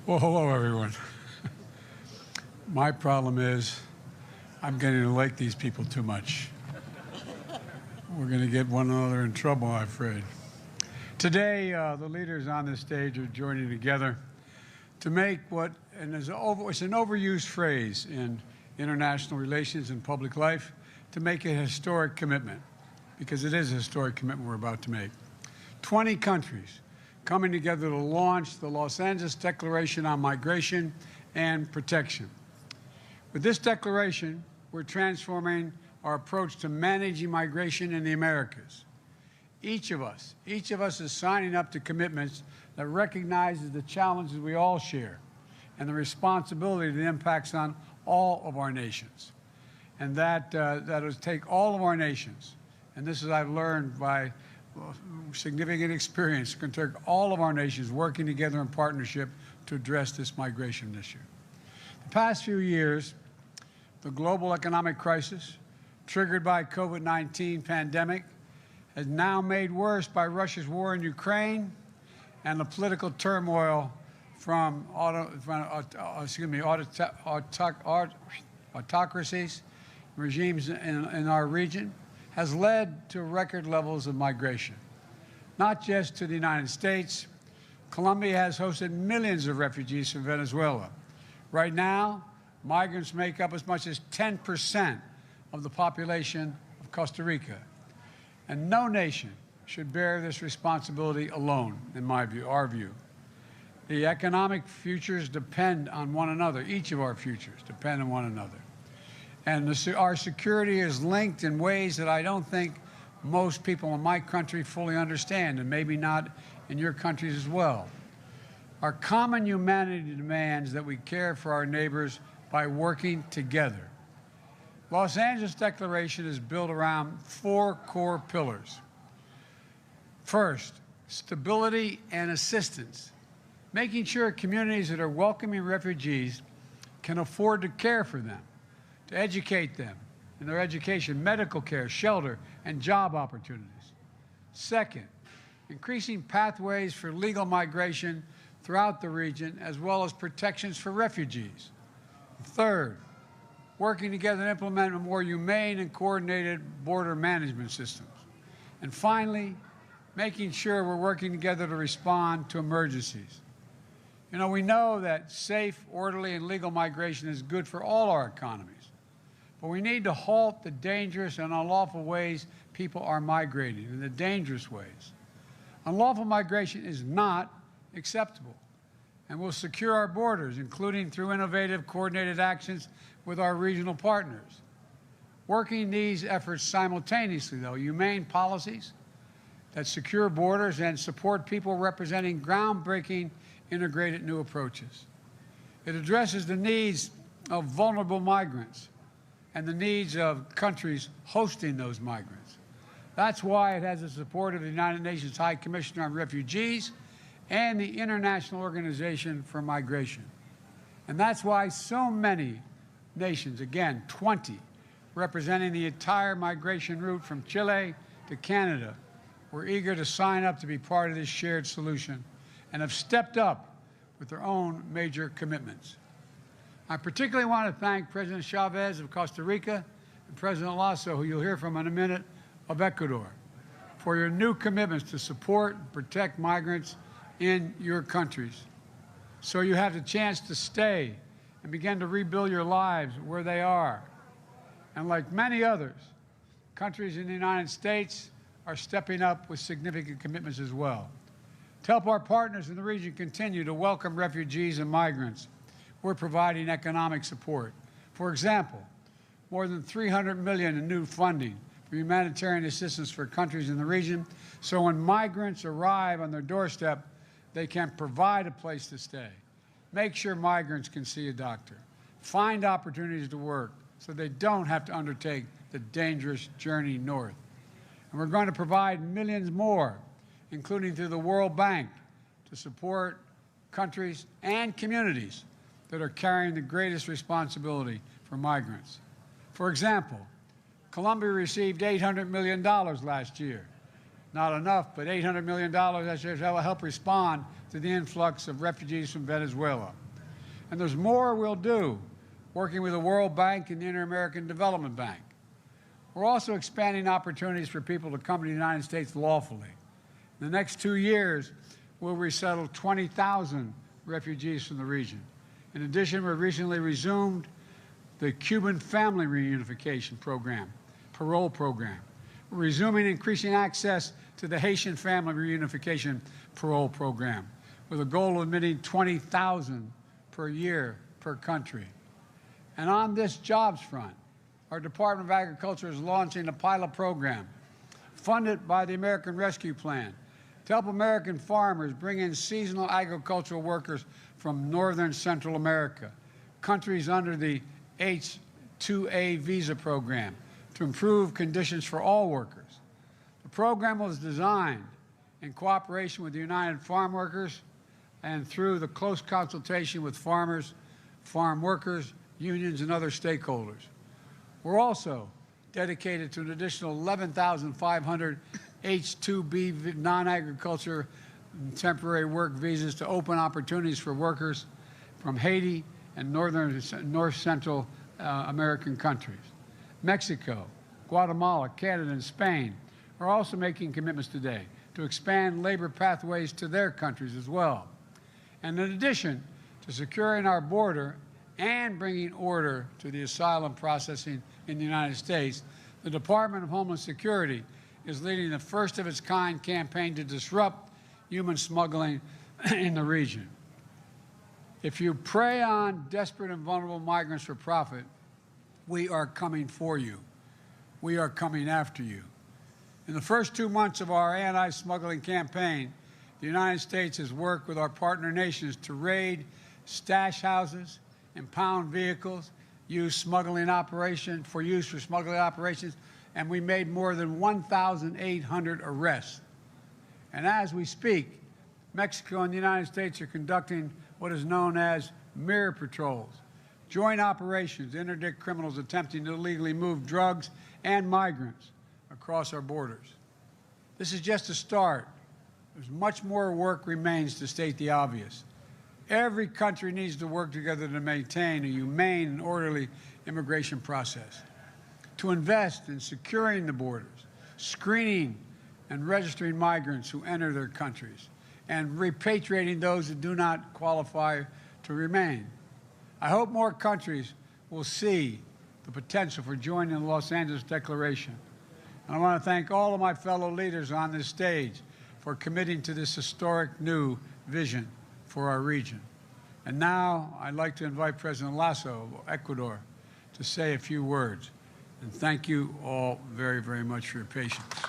Well, hello, everyone. My problem is I'm getting to like these people too much. We're going to get one another in trouble, I'm afraid. Today, the leaders on this stage are joining together to make it's an overused phrase in international relations and public life, to make a historic commitment, because it is a historic commitment we're about to make. 20 countries coming together to launch the Los Angeles Declaration on Migration and Protection. With this declaration, we're transforming our approach to managing migration in the Americas. Each of us is signing up to commitments that recognizes the challenges we all share and the responsibility that impacts on all of our nations. And that is take all of our nations, and this is I've learned by significant experience, going to take all of our nations working together in partnership to address this migration issue. The past few years, the global economic crisis triggered by COVID-19 pandemic is now made worse by Russia's war in Ukraine and the political turmoil from autocracies, regimes in our region, has led to record levels of migration. Not just to the United States, Colombia has hosted millions of refugees from Venezuela. Right now, migrants make up as much as 10% of the population of Costa Rica. And no nation should bear this responsibility alone, in my view, our view. The economic futures depend on one another. Each of our futures depend on one another. And our security is linked in ways that I don't think most people in my country fully understand, and maybe not in your countries as well. Our common humanity demands that we care for our neighbors by working together. Los Angeles Declaration is built around 4 core pillars. First, stability and assistance, making sure communities that are welcoming refugees can afford to care for them, to educate them in their education, medical care, shelter, and job opportunities. Second, increasing pathways for legal migration throughout the region, as well as protections for refugees. Third, working together to implement a more humane and coordinated border management systems. And finally, making sure we're working together to respond to emergencies. You know, we know that safe, orderly, and legal migration is good for all our economies. But we need to halt the dangerous and unlawful ways people are migrating, in the dangerous ways. Unlawful migration is not acceptable, and we'll secure our borders, including through innovative, coordinated actions with our regional partners. Working these efforts simultaneously, though, humane policies that secure borders and support people representing groundbreaking integrated new approaches. It addresses the needs of vulnerable migrants and the needs of countries hosting those migrants. That's why it has the support of the United Nations High Commissioner on Refugees and the International Organization for Migration. And that's why so many nations, again, 20, representing the entire migration route from Chile to Canada, were eager to sign up to be part of this shared solution and have stepped up with their own major commitments. I particularly want to thank President Chavez of Costa Rica and President Lasso, who you'll hear from in a minute, of Ecuador, for your new commitments to support and protect migrants in your countries, so you have the chance to stay and begin to rebuild your lives where they are. And like many others, countries in the United States are stepping up with significant commitments as well. To help our partners in the region continue to welcome refugees and migrants, we're providing economic support. For example, more than $300 million in new funding for humanitarian assistance for countries in the region, so when migrants arrive on their doorstep, they can provide a place to stay, make sure migrants can see a doctor, find opportunities to work so they don't have to undertake the dangerous journey north. And we're going to provide millions more, including through the World Bank, to support countries and communities that are carrying the greatest responsibility for migrants. For example, Colombia received $800 million last year Not enough, but $800 million that should help respond to the influx of refugees from Venezuela. And there's more we'll do, working with the World Bank and the Inter-American Development Bank. We're also expanding opportunities for people to come to the United States lawfully. In the next 2 years, we'll resettle 20,000 refugees from the region. In addition, we recently resumed the Cuban Family Reunification Program, parole program. We're resuming increasing access to the Haitian Family Reunification Parole Program, with a goal of admitting 20,000 per year per country. And on this jobs front, our Department of Agriculture is launching a pilot program funded by the American Rescue Plan to help American farmers bring in seasonal agricultural workers from northern Central America, countries under the H-2A visa program, to improve conditions for all workers. The program was designed in cooperation with the United Farm Workers and through the close consultation with farmers, farm workers, unions, and other stakeholders. We're also dedicated to an additional 11,500 H-2B non-agriculture temporary work visas to open opportunities for workers from Haiti and North Central American countries. Mexico, Guatemala, Canada, and Spain are also making commitments today to expand labor pathways to their countries as well. And in addition to securing our border and bringing order to the asylum processing in the United States, the Department of Homeland Security is leading the first of its kind campaign to disrupt human smuggling in the region. If you prey on desperate and vulnerable migrants for profit, we are coming for you. We are coming after you. In the first 2 months of our anti-smuggling campaign, the United States has worked with our partner nations to raid stash houses, impound vehicles, use for smuggling operations, and we made more than 1,800 arrests. And as we speak, Mexico and the United States are conducting what is known as mirror patrols, joint operations to interdict criminals attempting to illegally move drugs and migrants across our borders. This is just a start. There's much more work remains, to state the obvious. Every country needs to work together to maintain a humane and orderly immigration process, to invest in securing the borders, screening and registering migrants who enter their countries, and repatriating those who do not qualify to remain. I hope more countries will see the potential for joining the Los Angeles Declaration. And I want to thank all of my fellow leaders on this stage for committing to this historic new vision for our region. And now I'd like to invite President Lasso of Ecuador to say a few words. And thank you all very, very much for your patience.